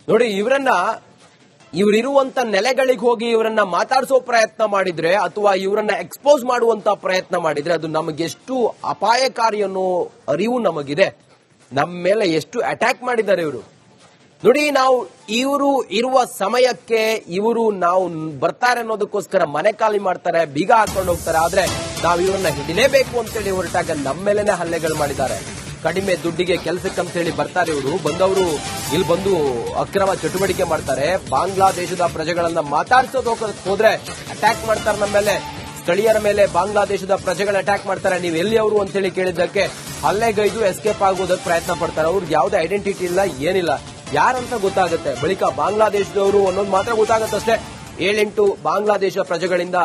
ನೋಡಿ, ಇವರಿರುವಂತ ನೆಲೆಗಳಿಗೆ ಹೋಗಿ ಇವರನ್ನ ಮಾತಾಡಿಸೋ ಪ್ರಯತ್ನ ಮಾಡಿದ್ರೆ ಅಥವಾ ಇವರನ್ನ ಎಕ್ಸ್ಪೋಸ್ ಮಾಡುವಂತ ಪ್ರಯತ್ನ ಮಾಡಿದ್ರೆ ಅದು ನಮಗೆಷ್ಟು ಅಪಾಯಕಾರಿ ಅನ್ನೋ ಅರಿವು ನಮಗಿದೆ. ನಮ್ಮ ಮೇಲೆ ಎಷ್ಟು ಅಟ್ಯಾಕ್ ಮಾಡಿದ್ದಾರೆ ಇವರು. ನೋಡಿ, ನಾವು ಇವರು ಇರುವ ಸಮಯಕ್ಕೆ ನಾವು ಬರ್ತಾರೆ ಅನ್ನೋದಕ್ಕೋಸ್ಕರ ಮನೆ ಖಾಲಿ ಮಾಡ್ತಾರೆ, ಬೀಗ ಹಾಕೊಂಡು ಹೋಗ್ತಾರೆ. ಆದ್ರೆ ನಾವು ಇವ್ರನ್ನ ಹಿಡಿಲೇಬೇಕು ಅಂತೇಳಿ ಹೊರಟಾಗ ನಮ್ಮ ಮೇಲೆನೆ ಹಲ್ಲೆಗಳು ಮಾಡಿದ್ದಾರೆ. ಕಡಿಮೆ ದುಡ್ಡಿಗೆ ಕೆಲಸಕ್ಕಂತ ಹೇಳಿ ಬರ್ತಾರೆ ಇವರು. ಬಂದವರು ಇಲ್ಲಿ ಬಂದು ಅಕ್ರಮ ಚಟುವಟಿಕೆ ಮಾಡ್ತಾರೆ. ಬಾಂಗ್ಲಾದೇಶದ ಪ್ರಜೆಗಳನ್ನ ಮಾತಾಡ್ಸೋದಕ್ಕೆ ಹೋದ್ರೆ ಅಟ್ಯಾಕ್ ಮಾಡ್ತಾರೆ ನಮ್ಮ ಮೇಲೆ. ಸ್ಥಳೀಯರ ಮೇಲೆ ಬಾಂಗ್ಲಾದೇಶದ ಪ್ರಜೆಗಳು ಅಟ್ಯಾಕ್ ಮಾಡ್ತಾರೆ. ನೀವು ಎಲ್ಲಿ ಅವರು ಅಂತ ಹೇಳಿ ಕೇಳಿದ್ದಕ್ಕೆ ಹಲ್ಲೆಗೈದು ಎಸ್ಕೇಪ್ ಆಗೋದಕ್ಕೆ ಪ್ರಯತ್ನ ಪಡ್ತಾರೆ. ಅವ್ರಿಗೆ ಯಾವುದೇ ಐಡೆಂಟಿಟಿ ಇಲ್ಲ, ಏನಿಲ್ಲ. ಯಾರಂತ ಗೊತ್ತಾಗುತ್ತೆ. ಬಳಿಕ ಬಾಂಗ್ಲಾದೇಶದವರು ಅನ್ನೋದು ಮಾತ್ರ ಗೊತ್ತಾಗತ್ತಷ್ಟೇ. 7-8 ಬಾಂಗ್ಲಾದೇಶ ಪ್ರಜೆಗಳಿಂದ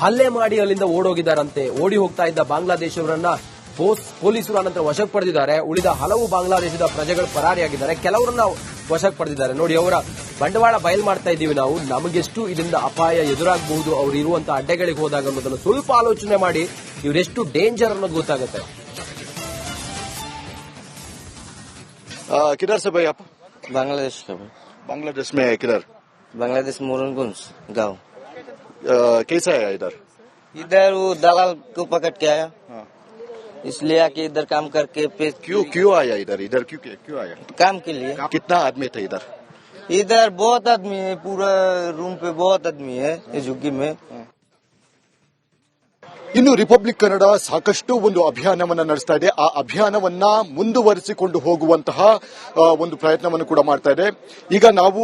ಹಲ್ಲೆ ಮಾಡಿ ಅಲ್ಲಿಂದ ಓಡೋಗಿದ್ದಾರಂತೆ. ಓಡಿ ಹೋಗ್ತಾ ಇದ್ದ ಬಾಂಗ್ಲಾದೇಶವರನ್ನ ಪೊಲೀಸರು ಅನಂತರ ವಶಕ್ಕೆ ಪಡೆದಿದ್ದಾರೆ. ಉಳಿದ ಹಲವು ಬಾಂಗ್ಲಾದೇಶದ ಪ್ರಜೆಗಳು ಪರಾರಿಯಾಗಿದ್ದಾರೆ. ಕೆಲವರನ್ನ ವಶಕ್ಕೆ ಪಡೆದಿದ್ದಾರೆ. ನೋಡಿ, ಅವರ ಬಂಡವಾಳ ಬಯಲು ಮಾಡ್ತಾ ಇದ್ದೀವಿ ನಾವು. ನಮಗೆಷ್ಟು ಇದರಿಂದ ಅಪಾಯ ಎದುರಾಗಬಹುದು ಅವರು ಇರುವಂತಹ ಅಡ್ಡೆಗಳಿಗೆ ಹೋದಾಗ ಅನ್ನೋದನ್ನು ಸ್ವಲ್ಪ ಆಲೋಚನೆ ಮಾಡಿ ಇವರೆಷ್ಟು ಡೇಂಜರ್ ಅನ್ನೋದು ಗೊತ್ತಾಗುತ್ತೆ. किधर से भाई आप? बांग्लादेश का भाई। बांग्लादेश में है किधर? बांग्लादेश मोरनगंज गाँव। कैसा है इधर? इधर वो दलाल को पकड़ के आया, इसलिए आके इधर काम करके क्यों आया इधर? क्यों आया? काम के लिए। कितना आदमी थे इधर? इधर बहुत आदमी है, पूरा रूम पे बहुत आदमी है इस झुग्गी में। ಇನ್ನು ರಿಪಬ್ಲಿಕ್ ಕನ್ನಡ ಸಾಕಷ್ಟು ಒಂದು ಅಭಿಯಾನವನ್ನ ನಡೆಸ್ತಾ ಇದೆ. ಆ ಅಭಿಯಾನವನ್ನ ಮುಂದುವರಿಸಿಕೊಂಡು ಹೋಗುವಂತಹ ಒಂದು ಪ್ರಯತ್ನವನ್ನು ಕೂಡ ಮಾಡ್ತಾ ಇದೆ. ಈಗ ನಾವು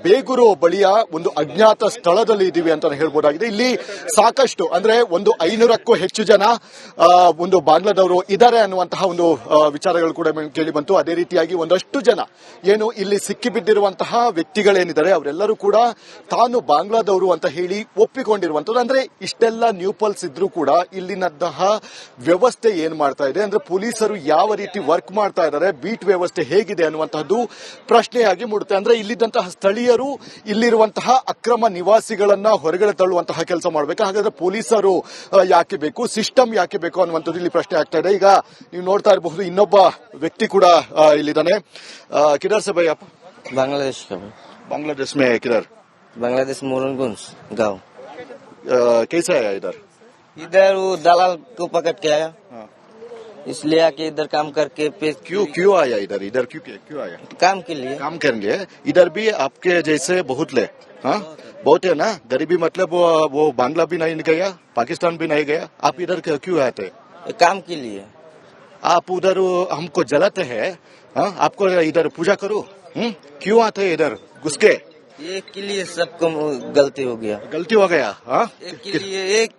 ಬೇಗೂರು ಬಳಿಯ ಒಂದು ಅಜ್ಞಾತ ಸ್ಥಳದಲ್ಲಿ ಇದ್ದೀವಿ ಅಂತ ಹೇಳ್ಬೋದಾಗಿದೆ. ಇಲ್ಲಿ ಸಾಕಷ್ಟು ಅಂದ್ರೆ ಒಂದು 500ಕ್ಕೂ ಹೆಚ್ಚು ಜನ ಒಂದು ಬಾಂಗ್ಲಾದವರು ಇದ್ದಾರೆ ಅನ್ನುವಂತಹ ಒಂದು ವಿಚಾರಗಳು ಕೂಡ ಕೇಳಿ ಬಂತು. ಅದೇ ರೀತಿಯಾಗಿ ಒಂದಷ್ಟು ಜನ ಏನು ಇಲ್ಲಿ ಸಿಕ್ಕಿಬಿದ್ದಿರುವಂತಹ ವ್ಯಕ್ತಿಗಳೇನಿದ್ದಾರೆ ಅವರೆಲ್ಲರೂ ಕೂಡ ತಾನು ಬಾಂಗ್ಲಾದವರು ಅಂತ ಹೇಳಿ ಒಪ್ಪಿಕೊಂಡಿರುವಂತದ್ದು. ಅಂದ್ರೆ ಇಷ್ಟೆಲ್ಲ ನ್ಯೂ ಪಲ್ಸ್ ಇದ್ರೂ ಕೂಡ ಇಲ್ಲಿನಂತಹ ವ್ಯವಸ್ಥೆ ಏನ್ ಮಾಡ್ತಾ ಇದೆ ಅಂದ್ರೆ ಪೊಲೀಸರು ಯಾವ ರೀತಿ ವರ್ಕ್ ಮಾಡ್ತಾ ಇದ್ದಾರೆ, ಬೀಟ್ ವ್ಯವಸ್ಥೆ ಹೇಗಿದೆ ಅನ್ನುವಂತಹದ್ದು ಪ್ರಶ್ನೆಯಾಗಿ ಮೂಡುತ್ತೆ. ಅಂದ್ರೆ ಇಲ್ಲಿದ್ದಂತಹ ಸ್ಥಳೀಯರು ಇಲ್ಲಿರುವಂತಹ ಅಕ್ರಮ ನಿವಾಸಿಗಳನ್ನ ಹೊರಗಡೆ ತಳ್ಳುವಂತಹ ಕೆಲಸ ಮಾಡಬೇಕು. ಹಾಗಾದ್ರೆ ಪೊಲೀಸರು ಯಾಕೆ ಬೇಕು, ಸಿಸ್ಟಮ್ ಯಾಕೆ ಬೇಕು ಅನ್ನುವಂಥದ್ದು ಇಲ್ಲಿ ಪ್ರಶ್ನೆ ಆಗ್ತಾ ಇದೆ. ಈಗ ನೀವು ನೋಡ್ತಾ ಇರಬಹುದು ಇನ್ನೊಬ್ಬ ವ್ಯಕ್ತಿ ಕೂಡ ಇಲ್ಲಿದ್ದಾನೆ. ಕಿಧರ್ ಸೆ ಭೈ ಆಪ್? बांग्लादेश का भाई। बांग्लादेश में है किधर? बांग्लादेश मोरनगंज गाँव। कैसा है इधर? इधर वो दलाल को पकड़ के आया, इसलिए आके इधर काम करके क्यों आया इधर क्यों आया? काम के लिए। काम करेंगे। इधर भी आपके जैसे बहुत ले, हाँ बहुत है ना। गरीबी मतलब वो बांग्ला भी नहीं गया, पाकिस्तान भी नहीं गया, आप इधर क्यों आते? काम के लिए। आप उधर हमको जलाते हैं, हाँ आपको इधर पूजा करो, क्यों आते इधर घुस के? एक के लिए सबको गलती हो गया, हाँ एक के लिए एक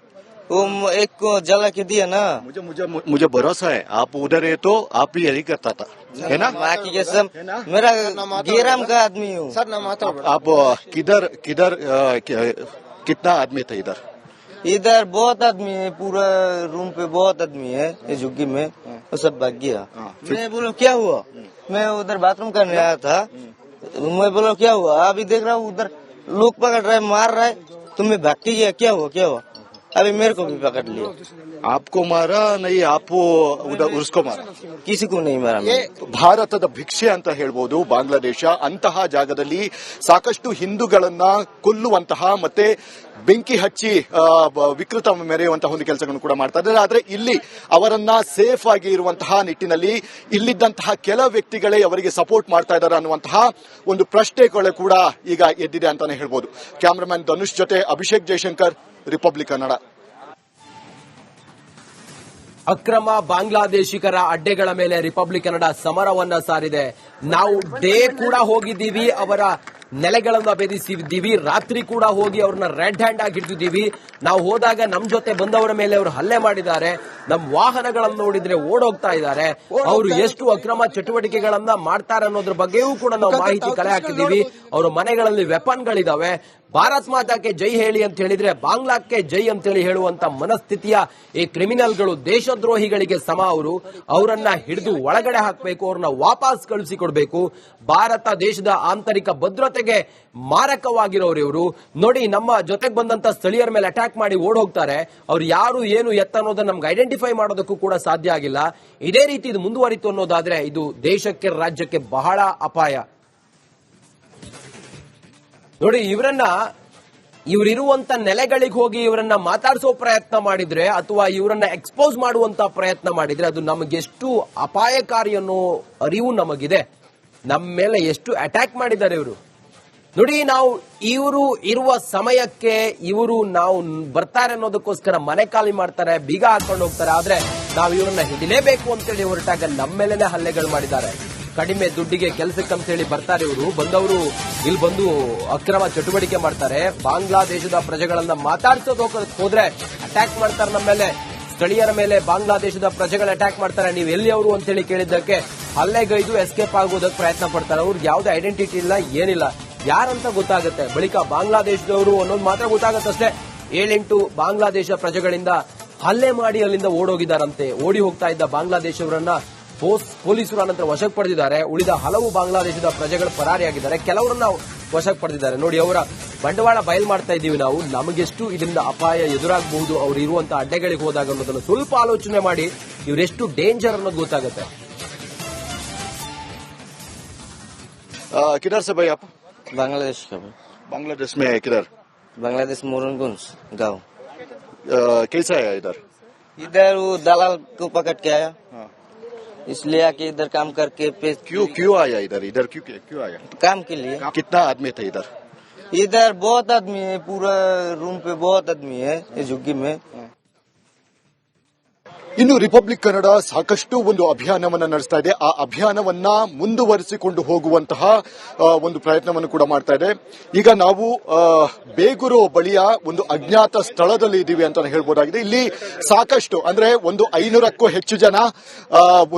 को जला के दिया ना। मुझे भरोसा है आप उधर है तो आप भी यही करता था, है ना? बाकी के सब मेरा गेराम का आदमी हूँ। आप किधर कितना आदमी थे इधर? इधर बहुत आदमी है, पूरा रूम पे बहुत आदमी है इस झुग्गी में। वो सब भाग गया। मैं बोलो क्या हुआ? मैं उधर बाथरूम करने आया था। मैं बोलो क्या हुआ? अभी देख रहा हूँ उधर लोग पकड़ रहे, मार रहे, तुम्हें भाग के गया, क्या हुआ? अभी मेरे को भी पकड़ लिया। आपको मारा नहीं, आप उधर उसको मारा? किसी को नहीं मारा। ಭಾರತದ ಭಿಕ್ಷೆ ಅಂತ ಹೇಳ್ಬೋದು ಬಾಂಗ್ಲಾದೇಶ. ಅಂತಹ ಜಾಗದಲ್ಲಿ ಸಾಕಷ್ಟು ಹಿಂದೂಗಳನ್ನ ಕೊಲ್ಲುವಂತಹ ಮತ್ತೆ ಬೆಂಕಿ ಹಚ್ಚಿ ವಿಕೃತ ಮೆರೆಯುವಂತಹ ಒಂದು ಕೆಲಸಗಳನ್ನು ಕೂಡ ಮಾಡ್ತಾ ಇದ್ದಾರೆ. ಆದ್ರೆ ಇಲ್ಲಿ ಅವರನ್ನ ಸೇಫ್ ಆಗಿ ಇರುವಂತಹ ನಿಟ್ಟಿನಲ್ಲಿ ಇಲ್ಲಿದ್ದಂತಹ ಕೆಲ ವ್ಯಕ್ತಿಗಳೇ ಅವರಿಗೆ ಸಪೋರ್ಟ್ ಮಾಡ್ತಾ ಇದ್ದಾರೆ ಅನ್ನುವಂತಹ ಒಂದು ಪ್ರಶ್ನೆಗಳು ಕೂಡ ಈಗ ಎದ್ದಿದೆ ಅಂತಾನೆ ಹೇಳ್ಬೋದು. ಕ್ಯಾಮರಾಮನ್ ಧನುಷ್ ಜೊತೆ ಅಭಿಷೇಕ್ ಜಯಶಂಕರ್, ರಿಪಬ್ಲಿಕ್ ಕನ್ನಡ. ಅಕ್ರಮ ಬಾಂಗ್ಲಾದೇಶಿಗರ ಅಡ್ಡೆಗಳ ಮೇಲೆ ರಿಪಬ್ಲಿಕ್ ಕನ್ನಡ ಸಮರವನ್ನ ಸಾರಿದೆ. ನಾವು ಡೇ ಕೂಡ ಹೋಗಿದ್ದೀವಿ, ಅವರ ನೆಲೆಗಳನ್ನ ಭೇದಿಸಿದ್ದೀವಿ, ರಾತ್ರಿ ಕೂಡ ಹೋಗಿ ಅವ್ರನ್ನ ರೆಡ್ ಹ್ಯಾಂಡ್ ಆಗಿ ಹಿಡಿದಿದ್ದೀವಿ. ನಾವು ಹೋದಾಗ ನಮ್ ಜೊತೆ ಬಂದವರ ಮೇಲೆ ಅವರು ಹಲ್ಲೆ ಮಾಡಿದ್ದಾರೆ, ನಮ್ ವಾಹನಗಳನ್ನು ನೋಡಿದ್ರೆ ಓಡೋಗ್ತಾ ಇದ್ದಾರೆ. ಅವರು ಎಷ್ಟು ಅಕ್ರಮ ಚಟುವಟಿಕೆಗಳನ್ನ ಮಾಡ್ತಾರೆ ಅನ್ನೋದ್ರ ಬಗ್ಗೆಯೂ ಕೂಡ ನಾವು ಮಾಹಿತಿ ಕಲೆ ಹಾಕಿದ್ದೀವಿ. ಅವರ ಮನೆಗಳಲ್ಲಿ ವೆಪನ್ಗಳಿದಾವೆ. ಭಾರತ್ ಮಾತಾಕ್ಕೆ ಜೈ ಹೇಳಿ ಅಂತ ಹೇಳಿದ್ರೆ ಬಾಂಗ್ಲಾಕ್ಕೆ ಜೈ ಅಂತೇಳಿ ಹೇಳುವಂತ ಮನಸ್ಥಿತಿಯ ಈ ಕ್ರಿಮಿನಲ್ಗಳು, ದೇಶದ್ರೋಹಿಗಳಿಗೆ ಸಮ. ಅವರನ್ನ ಹಿಡಿದು ಒಳಗಡೆ ಹಾಕಬೇಕು, ಅವ್ರನ್ನ ವಾಪಸ್ ಕಳಿಸಿಕೊಡ್ಬೇಕು. ಭಾರತ ದೇಶದ ಆಂತರಿಕ ಭದ್ರತೆಗೆ ಮಾರಕವಾಗಿರೋರು ಇವರು. ನೋಡಿ, ನಮ್ಮ ಜೊತೆಗೆ ಬಂದಂತ ಸ್ಥಳೀಯರ ಮೇಲೆ ಅಟ್ಯಾಕ್ ಮಾಡಿ ಓಡ್ ಹೋಗ್ತಾರೆ. ಅವ್ರು ಯಾರು ಏನು ಎತ್ತ ಅನ್ನೋದನ್ನ ನಮ್ಗೆ ಐಡೆಂಟಿಫೈ ಮಾಡೋದಕ್ಕೂ ಕೂಡ ಸಾಧ್ಯ ಆಗಿಲ್ಲ. ಇದೇ ರೀತಿ ಇದು ಮುಂದುವರಿತು ಅನ್ನೋದಾದ್ರೆ ಇದು ದೇಶಕ್ಕೆ, ರಾಜ್ಯಕ್ಕೆ ಬಹಳ ಅಪಾಯ. ನೋಡಿ ಇವರಿರುವಂತ ನೆಲೆಗಳಿಗೆ ಹೋಗಿ ಇವರನ್ನ ಮಾತಾಡಿಸೋ ಪ್ರಯತ್ನ ಮಾಡಿದ್ರೆ ಅಥವಾ ಇವರನ್ನ ಎಕ್ಸ್ಪೋಸ್ ಮಾಡುವಂತ ಪ್ರಯತ್ನ ಮಾಡಿದ್ರೆ ಅದು ನಮಗೆಷ್ಟು ಅಪಾಯಕಾರಿ ಅನ್ನೋ ಅರಿವು ನಮಗಿದೆ. ನಮ್ಮ ಮೇಲೆ ಎಷ್ಟು ಅಟ್ಯಾಕ್ ಮಾಡಿದ್ದಾರೆ ಇವರು. ನೋಡಿ, ನಾವು ಇವರು ಇರುವ ಸಮಯಕ್ಕೆ ನಾವು ಬರ್ತಾರೆ ಅನ್ನೋದಕ್ಕೋಸ್ಕರ ಮನೆ ಖಾಲಿ ಮಾಡ್ತಾರೆ, ಬೀಗ ಹಾಕೊಂಡು ಹೋಗ್ತಾರೆ. ಆದ್ರೆ ನಾವು ಇವ್ರನ್ನ ಹಿಡಿಲೇಬೇಕು ಅಂತೇಳಿ ಹೊರಟಾಗ ನಮ್ಮ ಮೇಲೆನೆ ಹಲ್ಲೆಗಳು ಮಾಡಿದ್ದಾರೆ. ಕಡಿಮೆ ದುಡ್ಡಿಗೆ ಕೆಲಸಕ್ಕಂತ ಹೇಳಿ ಬರ್ತಾರೆ ಇವರು. ಬಂದವರು ಇಲ್ಲಿ ಬಂದು ಅಕ್ರಮ ಚಟುವಟಿಕೆ ಮಾಡ್ತಾರೆ. ಬಾಂಗ್ಲಾದೇಶದ ಪ್ರಜೆಗಳನ್ನ ಮಾತಾಡ್ಸೋದಕ್ಕೆ ಹೋದ್ರೆ ಅಟ್ಯಾಕ್ ಮಾಡ್ತಾರೆ ನಮ್ಮ ಮೇಲೆ. ಸ್ಥಳೀಯರ ಮೇಲೆ ಬಾಂಗ್ಲಾದೇಶದ ಪ್ರಜೆಗಳು ಅಟ್ಯಾಕ್ ಮಾಡ್ತಾರೆ. ನೀವು ಎಲ್ಲಿ ಅವರು ಅಂತ ಹೇಳಿ ಕೇಳಿದ್ದಕ್ಕೆ ಹಲ್ಲೆಗೈದು ಎಸ್ಕೇಪ್ ಆಗೋದಕ್ಕೆ ಪ್ರಯತ್ನ ಪಡ್ತಾರೆ. ಅವ್ರಿಗೆ ಯಾವುದೇ ಐಡೆಂಟಿಟಿ ಇಲ್ಲ, ಏನಿಲ್ಲ, ಯಾರಂತ ಗೊತ್ತಾಗುತ್ತೆ. ಬಳಿಕ ಬಾಂಗ್ಲಾದೇಶದವರು ಅನ್ನೋದು ಮಾತ್ರ ಗೊತ್ತಾಗತ್ತಷ್ಟೇ. 7-8 ಬಾಂಗ್ಲಾದೇಶ ಪ್ರಜೆಗಳಿಂದ ಹಲ್ಲೆ ಮಾಡಿ ಅಲ್ಲಿಂದ ಓಡೋಗಿದ್ದಾರಂತೆ. ಓಡಿ ಹೋಗ್ತಾ ಇದ್ದ ಬಾಂಗ್ಲಾದೇಶವರನ್ನ ಪೊಲೀಸರು ಅನಂತರ ವಶಕ್ಕೆ ಪಡೆದಿದ್ದಾರೆ. ಉಳಿದ ಹಲವು ಬಾಂಗ್ಲಾದೇಶದ ಪ್ರಜೆಗಳು ಪರಾರಿಯಾಗಿದ್ದಾರೆ. ಕೆಲವರನ್ನ ವಶಕ್ಕೆ ಪಡೆದಿದ್ದಾರೆ. ನೋಡಿ, ಅವರ ಬಂಡವಾಳ ಬಯಲು ಮಾಡ್ತಾ ಇದ್ದೀವಿ ನಾವು. ನಮಗೆಷ್ಟು ಇದರಿಂದ ಅಪಾಯ ಎದುರಾಗಬಹುದು ಅವರು ಇರುವಂತಹ ಅಡ್ಡೆಗಳಿಗೆ ಹೋದಾಗ ಅನ್ನೋದನ್ನು ಸ್ವಲ್ಪ ಆಲೋಚನೆ ಮಾಡಿ ಇವರೆಷ್ಟು ಡೇಂಜರ್ ಅನ್ನೋದು ಗೊತ್ತಾಗುತ್ತೆ. किधर से भाई आप? बांग्लादेश का। बांग्लादेश में किधर? बांग्लादेश मोरनगंज गाँव। कैसा है इधर? इधर वो दलाल को पकड़ के आया, इसलिए आके इधर काम करके क्यों आया इधर? क्यों आया? काम के लिए। कितना आदमी थे इधर? इधर बहुत आदमी है, पूरा रूम पे बहुत आदमी है ये झुग्गी में। ಇನ್ನು ರಿಪಬ್ಲಿಕ್ ಕನ್ನಡ ಸಾಕಷ್ಟು ಒಂದು ಅಭಿಯಾನವನ್ನ ನಡೆಸ್ತಾ ಇದೆ. ಆ ಅಭಿಯಾನವನ್ನ ಮುಂದುವರಿಸಿಕೊಂಡು ಹೋಗುವಂತಹ ಒಂದು ಪ್ರಯತ್ನವನ್ನು ಕೂಡ ಮಾಡ್ತಾ ಇದೆ. ಈಗ ನಾವು ಬೇಗೂರು ಬಳಿಯ ಒಂದು ಅಜ್ಞಾತ ಸ್ಥಳದಲ್ಲಿ ಇದ್ದೀವಿ ಅಂತ ಹೇಳ್ಬೋದಾಗಿದೆ. ಇಲ್ಲಿ ಸಾಕಷ್ಟು ಅಂದ್ರೆ ಒಂದು 500ಕ್ಕೂ ಹೆಚ್ಚು ಜನ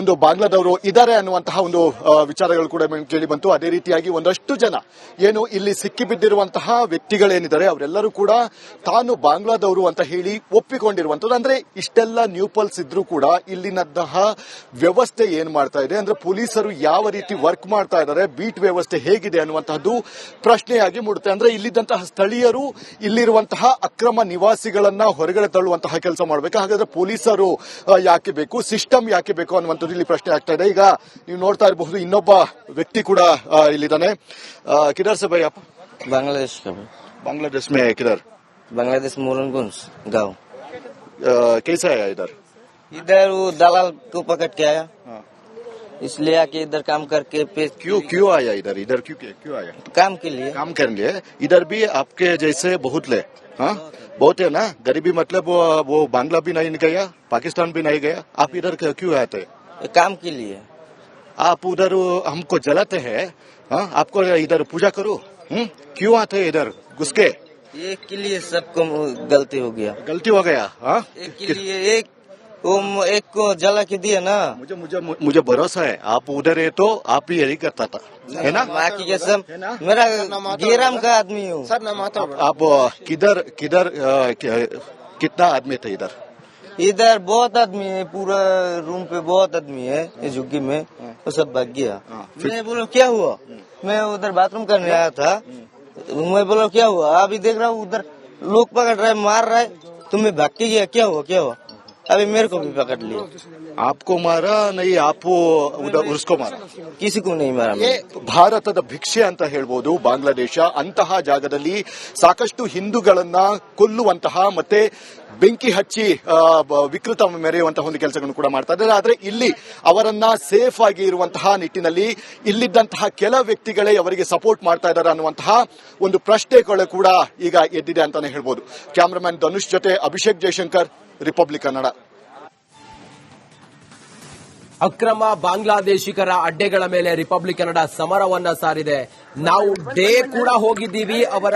ಒಂದು ಬಾಂಗ್ಲಾದವರು ಇದ್ದಾರೆ ಅನ್ನುವಂತಹ ಒಂದು ವಿಚಾರಗಳು ಕೂಡ ಕೇಳಿ ಬಂತು. ಅದೇ ರೀತಿಯಾಗಿ ಒಂದಷ್ಟು ಜನ ಏನು ಇಲ್ಲಿ ಸಿಕ್ಕಿಬಿದ್ದಿರುವಂತಹ ವ್ಯಕ್ತಿಗಳೇನಿದ್ದಾರೆ ಅವರೆಲ್ಲರೂ ಕೂಡ ತಾನು ಬಾಂಗ್ಲಾದವರು ಅಂತ ಹೇಳಿ ಒಪ್ಪಿಕೊಂಡಿರುವಂತದ್ದು. ಅಂದ್ರೆ ಇಷ್ಟೆಲ್ಲ ನ್ಯೂ ಪಲ್ಸ್ ಇದ್ರೂ ಕೂಡ ಇಲ್ಲಿನಂತಹ ವ್ಯವಸ್ಥೆ ಏನ್ ಮಾಡ್ತಾ ಇದೆ ಅಂದ್ರೆ ಪೊಲೀಸರು ಯಾವ ರೀತಿ ವರ್ಕ್ ಮಾಡ್ತಾ ಇದ್ದಾರೆ, ಬೀಟ್ ವ್ಯವಸ್ಥೆ ಹೇಗಿದೆ ಅನ್ನುವಂತಹದ್ದು ಪ್ರಶ್ನೆಯಾಗಿ ಮೂಡುತ್ತೆ. ಅಂದ್ರೆ ಇಲ್ಲಿದ್ದಂತಹ ಸ್ಥಳೀಯರು ಇಲ್ಲಿರುವಂತಹ ಅಕ್ರಮ ನಿವಾಸಿಗಳನ್ನ ಹೊರಗಡೆ ತಳ್ಳುವಂತಹ ಕೆಲಸ ಮಾಡಬೇಕು. ಹಾಗಾದ್ರೆ ಪೊಲೀಸರು ಯಾಕೆ ಬೇಕು, ಸಿಸ್ಟಮ್ ಯಾಕೆ ಬೇಕು ಅನ್ನುವಂಥದ್ದು ಇಲ್ಲಿ ಪ್ರಶ್ನೆ ಆಗ್ತಾ ಇದೆ. ಈಗ ನೀವು ನೋಡ್ತಾ ಇರಬಹುದು ಇನ್ನೊಬ್ಬ ವ್ಯಕ್ತಿ ಕೂಡ ಇಲ್ಲಿದ್ದಾನೆ. ಕಿಧರ್ ಸೆ ಭೈ ಆಪ್? बांग्लादेश का। बांग्लादेश में किधर? बांग्लादेश मोरनगंज गाँव। कैसा है इधर? इधर वो दलाल को पकड़ के आया, इसलिए आके इधर काम करके क्यों आया इधर? क्यों आया? काम के लिए। काम करने लिए। इधर भी आपके जैसे बहुत ले, हाँ बहुत है ना। गरीबी मतलब वो बांग्ला भी नहीं गया, पाकिस्तान भी नहीं गया, आप इधर क्यों आते? काम के लिए। आप उधर हमको जलाते हैं, हाँ आपको इधर पूजा करो, क्यों आते इधर घुस के? एक के लिए सबको गलती हो गया। गलती हो गया, हाँ एक के लिए एक को जला के दिया ना। मुझे भरोसा है आप उधर है तो आप ही यही करता था, है ना? बाकी के सब मेरा गेराम का आदमी हूँ। आप किधर कितना आदमी थे इधर? इधर बहुत आदमी है, पूरा रूम पे बहुत आदमी है ये झुग्गी में। वो सब भाग गया। मैं बोला क्या हुआ? मैं उधर बाथरूम करने आया था। मैं बोला क्या हुआ? अभी देख रहा हूँ उधर लोग पकड़ रहे, मार रहे, तुम्हें भाग के गया, क्या हुआ? अभी मेरे को भी पकड़ लिया। आपको मारा नहीं, आप उधर उसको मारा? किसी को नहीं मारा। ಭಾರತದ ಭಿಕ್ಷೆ ಅಂತ ಹೇಳ್ಬೋದು ಬಾಂಗ್ಲಾದೇಶ. ಅಂತಹ ಜಾಗದಲ್ಲಿ ಸಾಕಷ್ಟು ಹಿಂದೂಗಳನ್ನ ಕೊಲ್ಲುವಂತಹ ಮತ್ತೆ ಬೆಂಕಿ ಹಚ್ಚಿ ವಿಕೃತ ಮೆರೆಯುವಂತಹ ಒಂದು ಕೆಲಸಗಳನ್ನು ಕೂಡ ಮಾಡ್ತಾ ಇದ್ದಾರೆ. ಆದ್ರೆ ಇಲ್ಲಿ ಅವರನ್ನ ಸೇಫ್ ಆಗಿ ಇರುವಂತಹ ನಿಟ್ಟಿನಲ್ಲಿ ಇಲ್ಲಿದ್ದಂತಹ ಕೆಲ ವ್ಯಕ್ತಿಗಳೇ ಅವರಿಗೆ ಸಪೋರ್ಟ್ ಮಾಡ್ತಾ ಇದ್ದಾರೆ ಅನ್ನುವಂತಹ ಒಂದು ಪ್ರಶ್ನೆಗಳು ಕೂಡ ಈಗ ಎದ್ದಿದೆ ಅಂತಾನೆ ಹೇಳ್ಬೋದು. ಕ್ಯಾಮರಾಮನ್ ಧನುಷ್ ಜೊತೆ ಅಭಿಷೇಕ್ ಜಯಶಂಕರ್, ರಿಪಬ್ಲಿಕ್ ಕನ್ನಡ. ಅಕ್ರಮ ಬಾಂಗ್ಲಾದೇಶಿಗರ ಅಡ್ಡೆಗಳ ಮೇಲೆ ರಿಪಬ್ಲಿಕ್ ಕನ್ನಡ ಸಮರವನ್ನ ಸಾರಿದೆ. ನಾವು ಡೇ ಕೂಡ ಹೋಗಿದ್ದೀವಿ, ಅವರ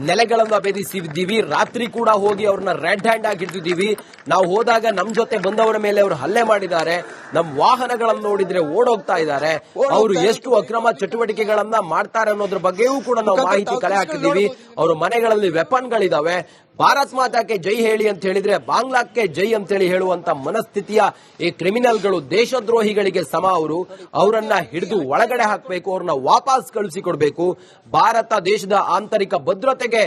ನೆಲೆಗಳನ್ನ ಭೇದಿಸಿದ್ದೀವಿ, ರಾತ್ರಿ ಕೂಡ ಹೋಗಿ ಅವ್ರನ್ನ ರೆಡ್ ಹ್ಯಾಂಡ್ ಆಗಿ ಹಿಡಿದಿದ್ದೀವಿ. ನಾವು ಹೋದಾಗ ನಮ್ ಜೊತೆ ಬಂದವರ ಮೇಲೆ ಅವರು ಹಲ್ಲೆ ಮಾಡಿದ್ದಾರೆ, ನಮ್ ವಾಹನಗಳನ್ನು ನೋಡಿದ್ರೆ ಓಡೋಗ್ತಾ ಇದ್ದಾರೆ. ಅವರು ಎಷ್ಟು ಅಕ್ರಮ ಚಟುವಟಿಕೆಗಳನ್ನ ಮಾಡ್ತಾರೆ ಅನ್ನೋದ್ರ ಬಗ್ಗೆಯೂ ಕೂಡ ನಾವು ಮಾಹಿತಿ ಕಲೆ ಹಾಕಿದ್ದೀವಿ. ಅವರ ಮನೆಗಳಲ್ಲಿ ವೆಪನ್ಗಳಿದಾವೆ. ಭಾರತ್ ಮಾತಾಕ್ಕೆ ಜೈ ಹೇಳಿ ಅಂತ ಹೇಳಿದ್ರೆ ಬಾಂಗ್ಲಾಕ್ಕೆ ಜೈ ಅಂತ ಹೇಳಿ ಹೇಳುವಂತ ಮನಸ್ಥಿತಿಯ ಈ ಕ್ರಿಮಿನಲ್ಗಳು, ದೇಶದ್ರೋಹಿಗಳಿಗೆ ಸಮ. ಅವರನ್ನ ಹಿಡಿದು ಒಳಗಡೆ ಹಾಕಬೇಕು, ಅವ್ರನ್ನ ವಾಪಸ್ ಕಳಿಸಿಕೊಡ್ಬೇಕು. ಭಾರತ ದೇಶದ ಆಂತರಿಕ ಭದ್ರತೆಗೆ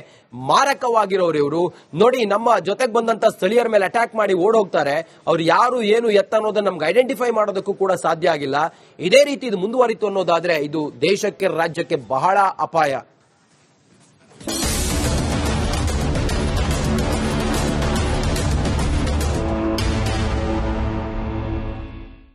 ಮಾರಕವಾಗಿರೋರು ಇವರು. ನೋಡಿ, ನಮ್ಮ ಜೊತೆಗೆ ಬಂದಂತ ಸ್ಥಳೀಯರ ಮೇಲೆ ಅಟ್ಯಾಕ್ ಮಾಡಿ ಓಡೋಗ್ತಾರೆ. ಅವ್ರು ಯಾರು ಏನು ಎತ್ತ ಅನ್ನೋದನ್ನ ನಮ್ಗೆ ಐಡೆಂಟಿಫೈ ಮಾಡೋದಕ್ಕೂ ಕೂಡ ಸಾಧ್ಯ ಆಗಿಲ್ಲ. ಇದೇ ರೀತಿ ಇದು ಮುಂದುವರಿತು ಅನ್ನೋದಾದ್ರೆ ಇದು ದೇಶಕ್ಕೆ, ರಾಜ್ಯಕ್ಕೆ ಬಹಳ ಅಪಾಯ.